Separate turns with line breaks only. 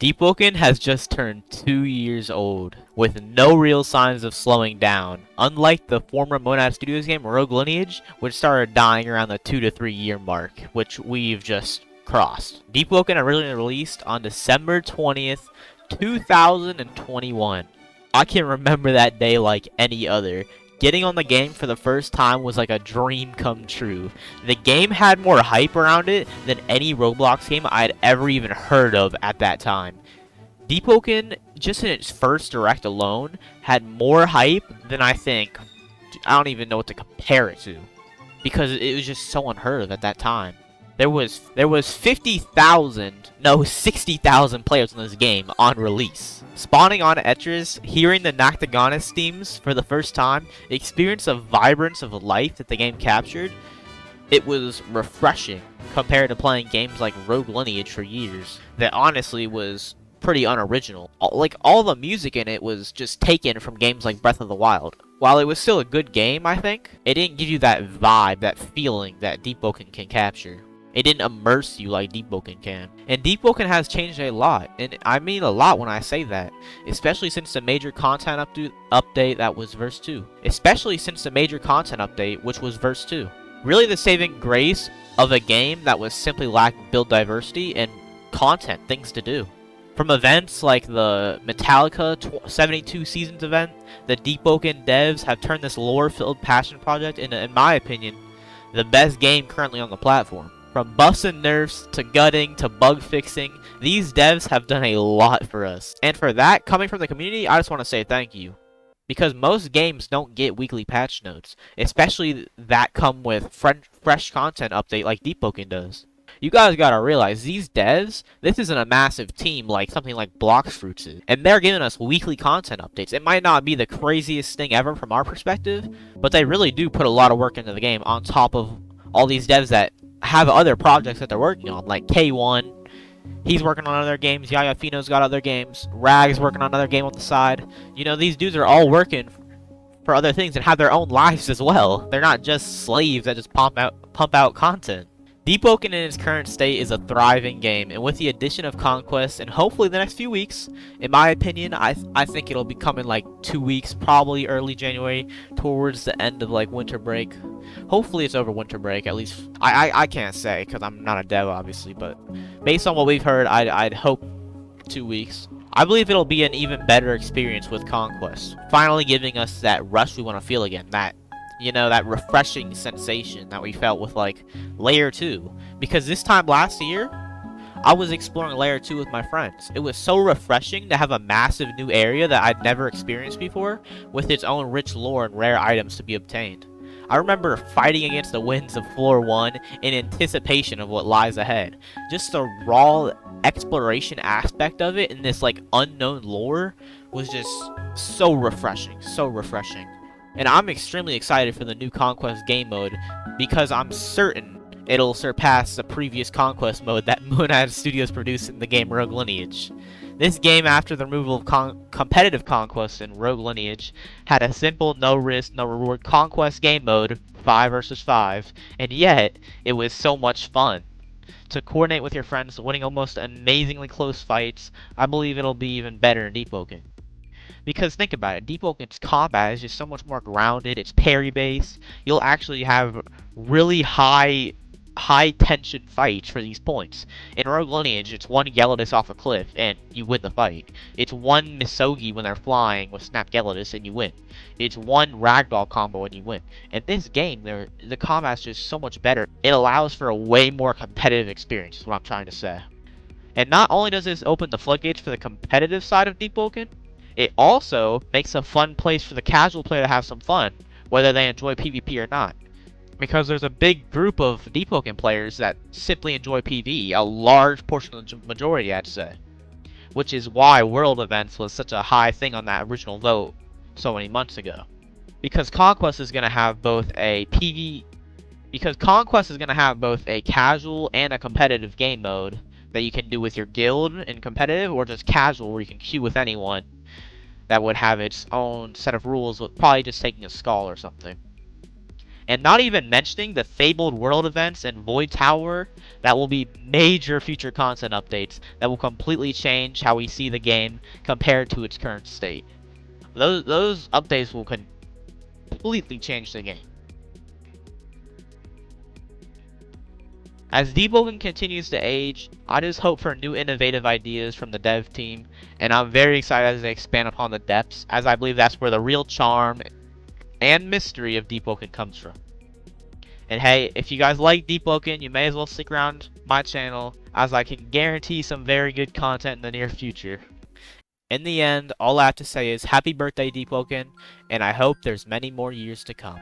Deepwoken has just turned 2 years old, with no real signs of slowing down, unlike the former Monad Studios game Rogue Lineage, which started dying around the 2 to 3 year mark, which we've just crossed. Deepwoken originally released on December 20th, 2021. I can remember that day like any other. Getting on the game for the first time was like a dream come true. The game had more hype around it than any Roblox game I'd ever even heard of at that time. Deepwoken, just in its first direct alone, had more hype than I don't even know what to compare it to. Because it was just so unheard of at that time. There was 50,000, no 60,000 players in this game on release. Spawning on Etris, hearing the Noctagonus themes for the first time, the experience of vibrance of life that the game captured, it was refreshing compared to playing games like Rogue Lineage for years. That honestly was pretty unoriginal. All the music in it was just taken from games like Breath of the Wild. While it was still a good game, I think, it didn't give you that vibe, that feeling that Deepwoken can capture. It didn't immerse you like Deepwoken can. And Deepwoken has changed a lot, and I mean a lot when I say that. Especially since the major content update that was verse 2. Especially since the major content update, which was verse 2. Really the saving grace of a game that was simply lacking build diversity and content, things to do. From events like the Metallica 72 Seasons event, the Deepwoken devs have turned this lore-filled passion project into, in my opinion, the best game currently on the platform. From buffs and nerfs, to gutting, to bug fixing, these devs have done a lot for us. And for that, coming from the community, I just want to say thank you. Because most games don't get weekly patch notes, especially that come with fresh content update like Deepwoken does. You guys gotta realize, these devs, this isn't a massive team like something like Bloxfruits is. And they're giving us weekly content updates. It might not be the craziest thing ever from our perspective, but they really do put a lot of work into the game on top of all these devs that have other projects that they're working on, like K1, he's working on other games, Yaya Fino's got other games, Rag's working on another game on the side. You know, these dudes are all working for other things and have their own lives as well. They're not just slaves that just pump out content. Deepwoken in its current state is a thriving game, and with the addition of Conquest and hopefully the next few weeks, in my opinion, I think it'll be coming like 2 weeks, probably early January, towards the end of like winter break. Hopefully it's over winter break, at least. I can't say because I'm not a dev obviously, but based on what we've heard, I'd hope 2 weeks. I believe it'll be an even better experience with Conquest, finally giving us that rush we want to feel again, that refreshing sensation that we felt with like Layer 2. Because this time last year, I was exploring Layer 2 with my friends. It was so refreshing to have a massive new area that I'd never experienced before, with its own rich lore and rare items to be obtained. I remember fighting against the winds of Floor 1 in anticipation of what lies ahead. Just the raw exploration aspect of it in this like unknown lore was just so refreshing, so refreshing. And I'm extremely excited for the new Conquest game mode, because I'm certain it'll surpass the previous Conquest mode that Monad Studios produced in the game Rogue Lineage. This game, after the removal of competitive Conquest in Rogue Lineage, had a simple, no risk, no reward Conquest game mode, 5 versus 5, and yet, it was so much fun. To coordinate with your friends, winning almost amazingly close fights, I believe it'll be even better in Deepwoken. Because think about it, Deepwoken's combat is just so much more grounded, it's parry-based. You'll actually have really high tension fights for these points. In Rogue Lineage, it's one Gyarados off a cliff and you win the fight. It's one Misogi when they're flying with Snap Gyarados and you win. It's one Ragdoll combo and you win. In this game, the combat's just so much better. It allows for a way more competitive experience, is what I'm trying to say. And not only does this open the floodgates for the competitive side of Deepwoken, it also makes a fun place for the casual player to have some fun, whether they enjoy PvP or not. Because there's a big group of Deepwoken players that simply enjoy PvE, a large portion of the majority, I'd say. Which is why World Events was such a high thing on that original vote so many months ago. Because Conquest is going to have both a casual and a competitive game mode that you can do with your guild in competitive, or just casual where you can queue with anyone that would have its own set of rules, with probably just taking a skull or something. And not even mentioning the Fabled World events and Void Tower that will be major future content updates that will completely change how we see the game compared to its current state. Those updates will completely change the game. As Deepwoken continues to age, I just hope for new innovative ideas from the dev team, and I'm very excited as they expand upon the depths, as I believe that's where the real charm and mystery of Deepwoken comes from. And hey, if you guys like Deepwoken, you may as well stick around my channel, as I can guarantee some very good content in the near future. In the end, all I have to say is happy birthday, Deepwoken, and I hope there's many more years to come.